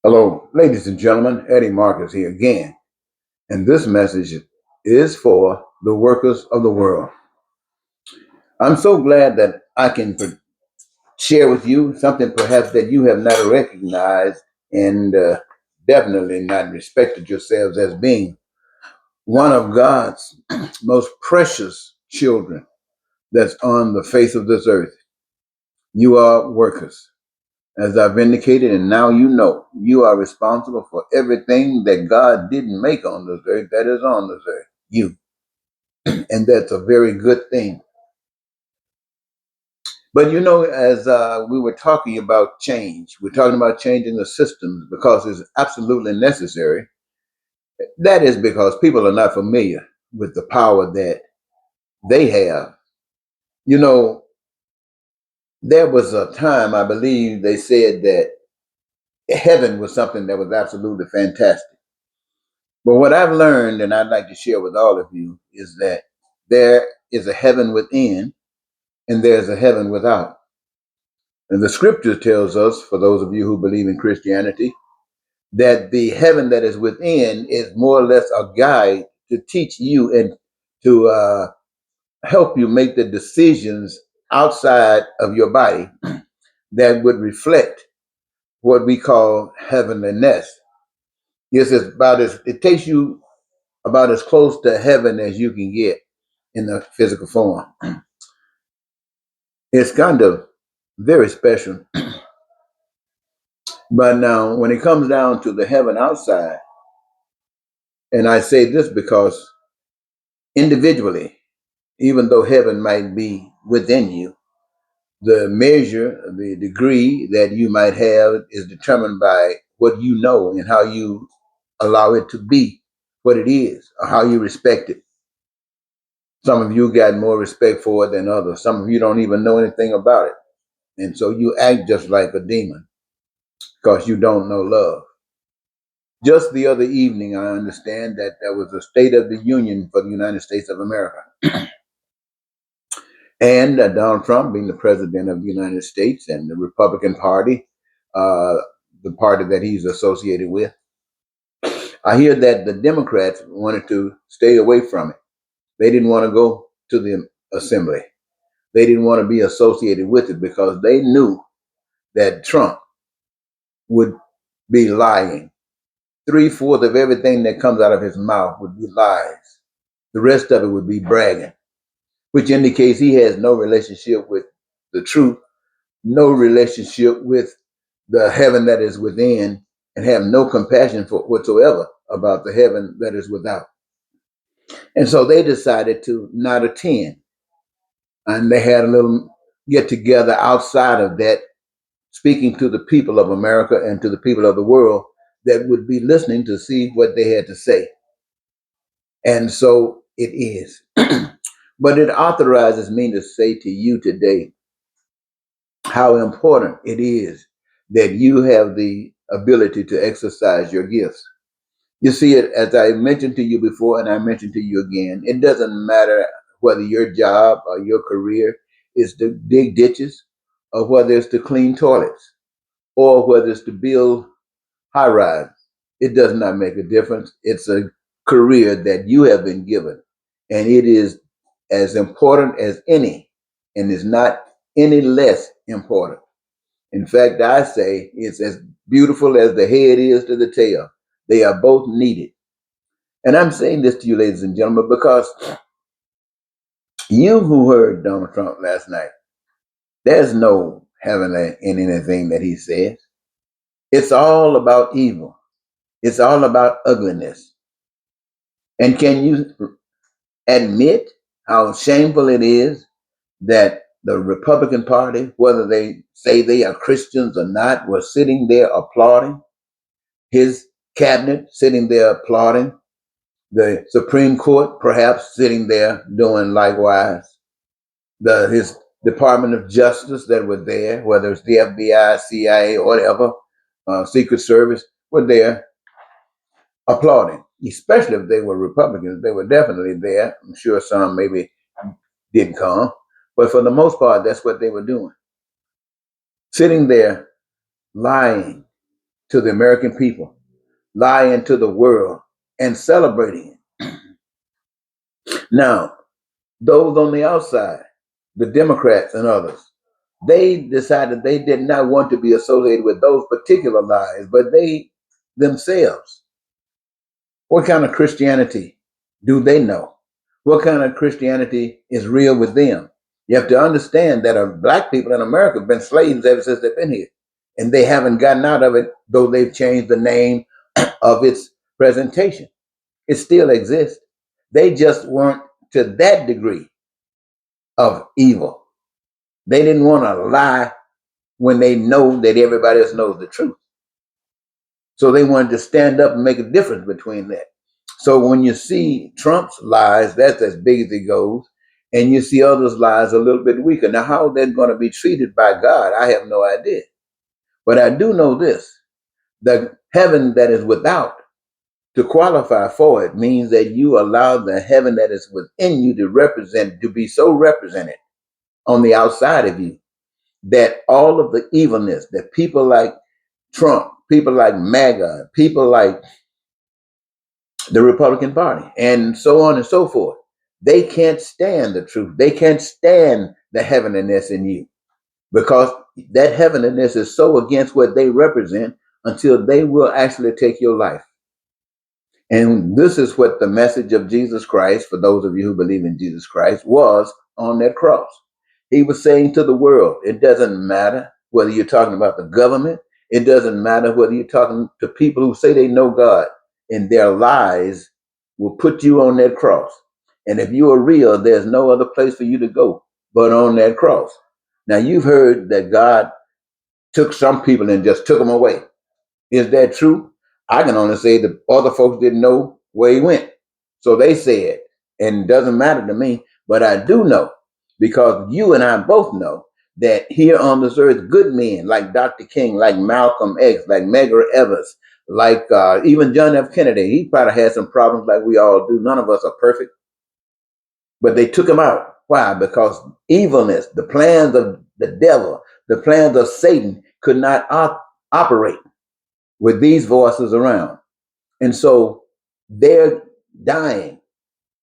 Hello, ladies and gentlemen. Eddie Marcus here again. And this message is for the workers of the world. I'm so glad that I can share with you something perhaps that you have not recognized and definitely not respected yourselves as being one of God's most precious children that's on the face of this earth. You are workers. As I've indicated, and now you know, you are responsible for everything that God didn't make on this earth that is on this earth. You. And that's a very good thing. But you know, as we were talking about change, we're talking about changing the systems because it's absolutely necessary. That is because people are not familiar with the power that they have. You know, there was a time, I believe, they said that heaven was something that was absolutely fantastic. But what I've learned, and I'd like to share with all of you, is that there is a heaven within and there's a heaven without. And the scripture tells us, for those of you who believe in Christianity, that the heaven that is within is more or less a guide to teach you and to help you make the decisions outside of your body that would reflect what we call heavenliness. Yes, it takes you about as close to heaven as you can get in the physical form. It's kind of very special. But now, when it comes down to the heaven outside, and I say this because individually, even though heaven might be within you, the measure, the degree that you might have is determined by what you know and how you allow it to be what it is or how you respect it. Some of you got more respect for it than others. Some of you don't even know anything about it. And so you act just like a demon because you don't know love. Just the other evening, I understand that there was a State of the Union for the United States of America. And Donald Trump, being the president of the United States, and the Republican Party, uh, the party that he's associated with, I hear that the Democrats wanted to stay away from it. They didn't want to go to the assembly. They didn't want to be associated with it because they knew that Trump would be lying. Three-fourths of everything that comes out of his mouth would be lies. The rest of it would be bragging, which indicates he has no relationship with the truth, no relationship with the heaven that is within, and have no compassion for whatsoever about the heaven that is without. And so they decided to not attend. And they had a little get together outside of that, speaking to the people of America and to the people of the world that would be listening to see what they had to say. And so it is. But it authorizes me to say to you today how important it is that you have the ability to exercise your gifts. You see, it as I mentioned to you before, and I mentioned to you again, it doesn't matter whether your job or your career is to dig ditches, or whether it's to clean toilets, or whether it's to build high rise. It does not make a difference. It's a career that you have been given, and it is as important as any, and is not any less important. In fact, I say it's as beautiful as the head is to the tail. They are both needed. And I'm saying this to you, ladies and gentlemen, because you who heard Donald Trump last night, there's no heaven in anything that he says. It's all about evil. It's all about ugliness. And can you admit how shameful it is that the Republican Party, whether they say they are Christians or not, was sitting there applauding, his cabinet sitting there applauding, the Supreme Court perhaps sitting there doing likewise, his Department of Justice that were there, whether it's the FBI, CIA, or whatever, Secret Service, were there applauding, especially if they were Republicans. They were definitely there. I'm sure some maybe didn't come, but for the most part, that's what they were doing. Sitting there lying to the American people, lying to the world, and celebrating it. Now, those on the outside, the Democrats and others, they decided they did not want to be associated with those particular lies, but they themselves, what kind of Christianity do they know? What kind of Christianity is real with them? You have to understand that black people in America have been slaves ever since they've been here. And they haven't gotten out of it, though they've changed the name of its presentation. It still exists. They just weren't to that degree of evil. They didn't want to lie when they know that everybody else knows the truth. So they wanted to stand up and make a difference between that. So when you see Trump's lies, that's as big as it goes, and you see others' lies a little bit weaker. Now, how they're going to be treated by God, I have no idea. But I do know this: the heaven that is without, to qualify for it, means that you allow the heaven that is within you to be so represented on the outside of you that all of the evilness that people like Trump, people like MAGA, people like the Republican Party, and so on and so forth, they can't stand the truth. They can't stand the heavenliness in you, because that heavenliness is so against what they represent until they will actually take your life. And this is what the message of Jesus Christ, for those of you who believe in Jesus Christ, was on that cross. He was saying to the world, it doesn't matter whether you're talking about the government. It doesn't matter whether you're talking to people who say they know God, and their lies will put you on that cross. And if you are real, there's no other place for you to go but on that cross. Now, you've heard that God took some people and just took them away. Is that true? I can only say the other folks didn't know where he went. So they said, and it doesn't matter to me, but I do know, because you and I both know, that here on this earth, good men like Dr. King, like Malcolm X, like Medgar Evers, like even John F. Kennedy, he probably had some problems like we all do. None of us are perfect, but they took him out. Why? Because evilness, the plans of the devil, the plans of Satan could not operate with these voices around. And so their dying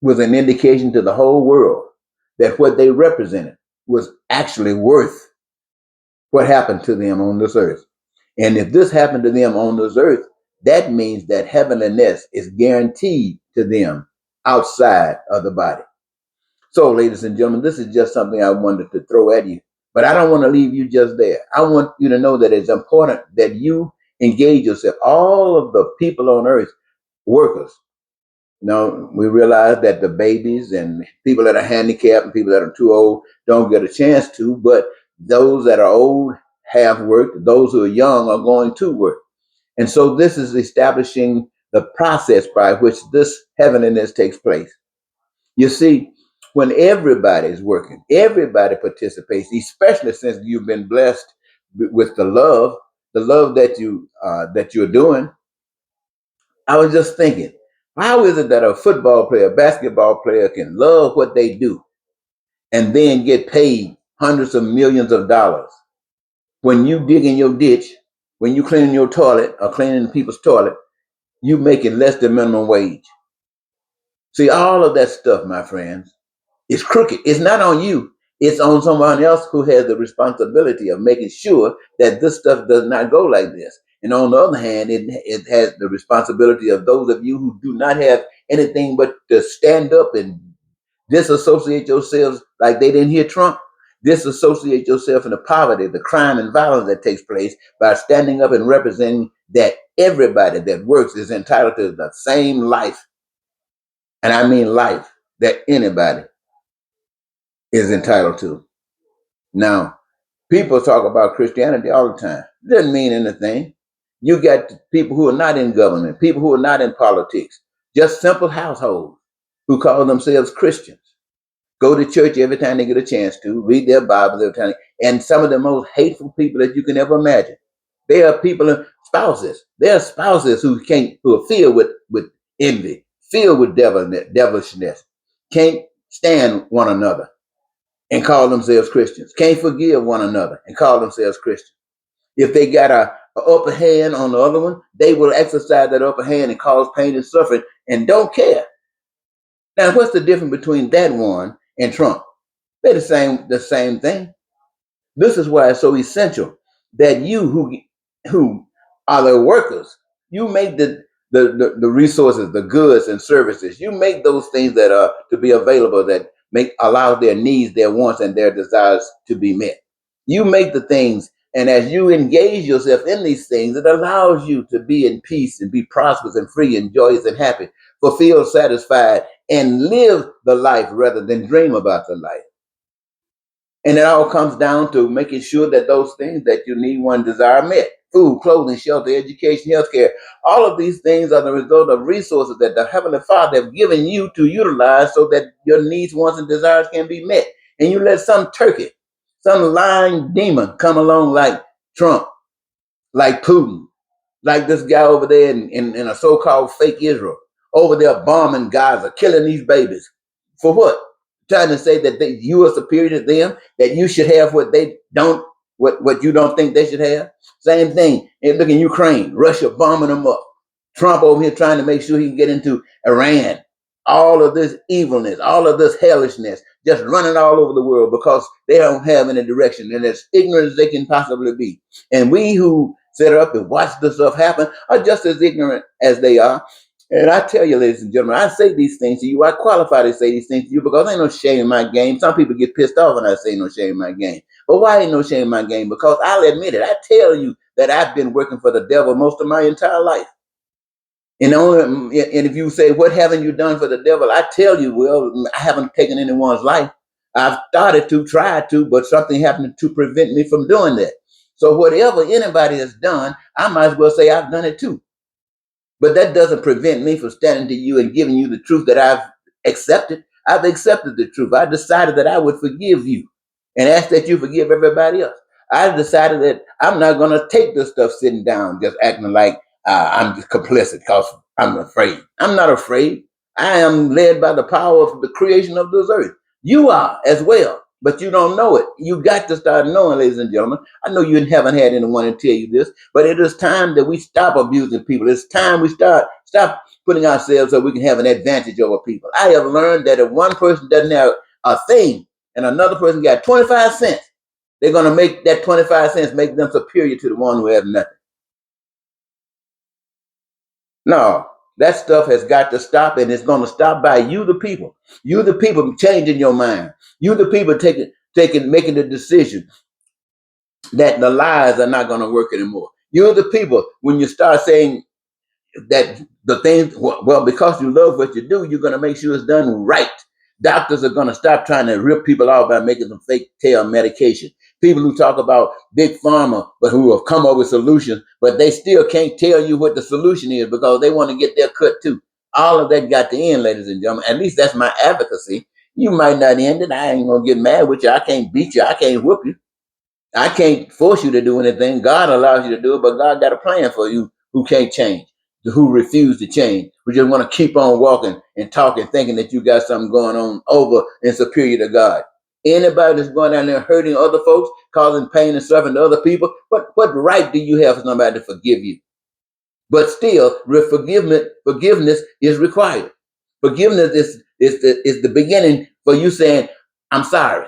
was an indication to the whole world that what they represented was actually worth what happened to them on this earth. And if this happened to them on this earth, that means that heavenliness is guaranteed to them outside of the body. So, ladies and gentlemen, this is just something I wanted to throw at you. But I don't want to leave you just there. I want you to know that it's important that you engage yourself. All of the people on earth, workers. We realize that the babies and people that are handicapped and people that are too old don't get a chance to, but those that are old have worked. Those who are young are going to work. And so this is establishing the process by which this heavenliness takes place. You see, when everybody is working, everybody participates, especially since you've been blessed with the love that you're doing. I was just thinking, how is it that a football player, basketball player can love what they do and then get paid hundreds of millions of dollars? When you dig in your ditch, when you cleaning your toilet or cleaning people's toilet, you making less than minimum wage. See, all of that stuff, my friends, is crooked. It's not on you. It's on someone else who has the responsibility of making sure that this stuff does not go like this. And on the other hand, it has the responsibility of those of you who do not have anything but to stand up and disassociate yourselves, like they didn't hear Trump. Disassociate yourself from the poverty, the crime and violence that takes place by standing up and representing that everybody that works is entitled to the same life. And I mean life that anybody is entitled to. Now, people talk about Christianity all the time. It doesn't mean anything. You got people who are not in government, people who are not in politics, just simple households who call themselves Christians. Go to church every time they get a chance to, read their Bibles every time. And some of the most hateful people that you can ever imagine. They are people, spouses. There are spouses who are filled with envy, filled with devilishness, can't stand one another and call themselves Christians, can't forgive one another and call themselves Christians. If they got an upper hand on the other one, they will exercise that upper hand and cause pain and suffering and don't care. Now, what's the difference between that one and Trump? They're the same thing. This is why it's so essential that you who are the workers, you make the resources, the goods and services, you make those things that are to be available that make allow their needs, their wants, and their desires to be met. You make the things, and as you engage yourself in these things, it allows you to be in peace and be prosperous and free and joyous and happy, fulfilled, satisfied, and live the life rather than dream about the life. And it all comes down to making sure that those things that you need, one desire met: food, clothing, shelter, education, healthcare. All of these things are the result of resources that the Heavenly Father have given you to utilize so that your needs, wants, and desires can be met. And you let some turkey, some lying demon come along like Trump, like Putin, like this guy over there in a so-called fake Israel, over there bombing Gaza, killing these babies. For what? Trying to say that you are superior to them, that you should have what they don't, what you don't think they should have. Same thing. And look in Ukraine, Russia bombing them up. Trump over here trying to make sure he can get into Iran. All of this evilness, all of this hellishness, just running all over the world because they don't have any direction and as ignorant as they can possibly be. And we who sit up and watch this stuff happen are just as ignorant as they are. And I tell you, ladies and gentlemen, I say these things to you. I qualify to say these things to you because ain't no shame in my game. Some people get pissed off when I say no shame in my game. But why ain't no shame in my game? Because I'll admit it. I tell you that I've been working for the devil most of my entire life. And if you say, what haven't you done for the devil? I tell you, well, I haven't taken anyone's life. I've started to, tried to, but something happened to prevent me from doing that. So whatever anybody has done, I might as well say I've done it too. But that doesn't prevent me from standing to you and giving you the truth that I've accepted. I've accepted the truth. I decided that I would forgive you and ask that you forgive everybody else. I decided that I'm not going to take this stuff sitting down, just acting like I'm just complicit because I'm afraid. I'm not afraid. I am led by the power of the creation of this earth. You are as well, but you don't know it. You got to start knowing, ladies and gentlemen. I know you haven't had anyone to tell you this, but it is time that we stop abusing people. It's time we stop putting ourselves so we can have an advantage over people. I have learned that if one person doesn't have a thing and another person got 25 cents, they're going to make that 25 cents make them superior to the one who has nothing. No, that stuff has got to stop, and it's going to stop by you, the people. You, the people, changing your mind. You, the people, making the decision that the lies are not going to work anymore. You're the people, when you start saying that the things, well, because you love what you do, you're going to make sure it's done right. Doctors are going to stop trying to rip people off by making them fake tail medication. People who talk about big pharma, but who have come up with solutions, but they still can't tell you what the solution is because they want to get their cut too. All of that got to end, ladies and gentlemen. At least that's my advocacy. You might not end it. I ain't going to get mad with you. I can't beat you. I can't whoop you. I can't force you to do anything. God allows you to do it, but God got a plan for you who can't change, who refuse to change, who just want to keep on walking and talking, thinking that you got something going on over and superior to God. Anybody that's going down there hurting other folks, causing pain and suffering to other people, what right do you have for somebody to forgive you? But still, forgiveness is required. Forgiveness is the beginning for you saying, I'm sorry.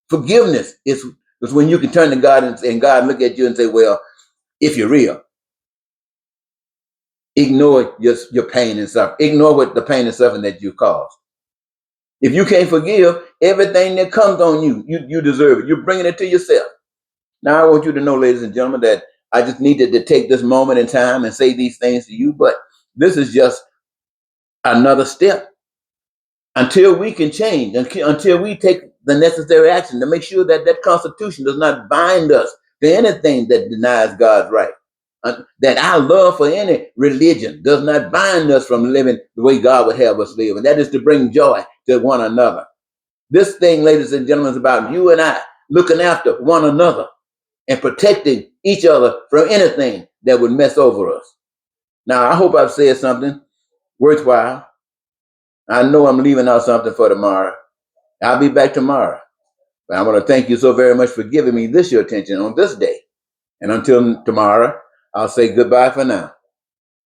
Forgiveness is when you can turn to God and God look at you and say, well, if you're real, ignore your pain and suffering. Ignore what the pain and suffering that you caused. If you can't forgive, everything that comes on you deserve it. You're bringing it to yourself. Now, I want you to know, ladies and gentlemen, that I just needed to take this moment in time and say these things to you, but this is just another step until we can change, until we take the necessary action to make sure that that Constitution does not bind us to anything that denies God's right. That our love for any religion does not bind us from living the way God would have us live. And that is to bring joy to one another. This thing, ladies and gentlemen, is about you and I looking after one another and protecting each other from anything that would mess over us. Now, I hope I've said something worthwhile. I know I'm leaving out something for tomorrow. I'll be back tomorrow. But I want to thank you so very much for giving me this your attention on this day. And until tomorrow, I'll say goodbye for now.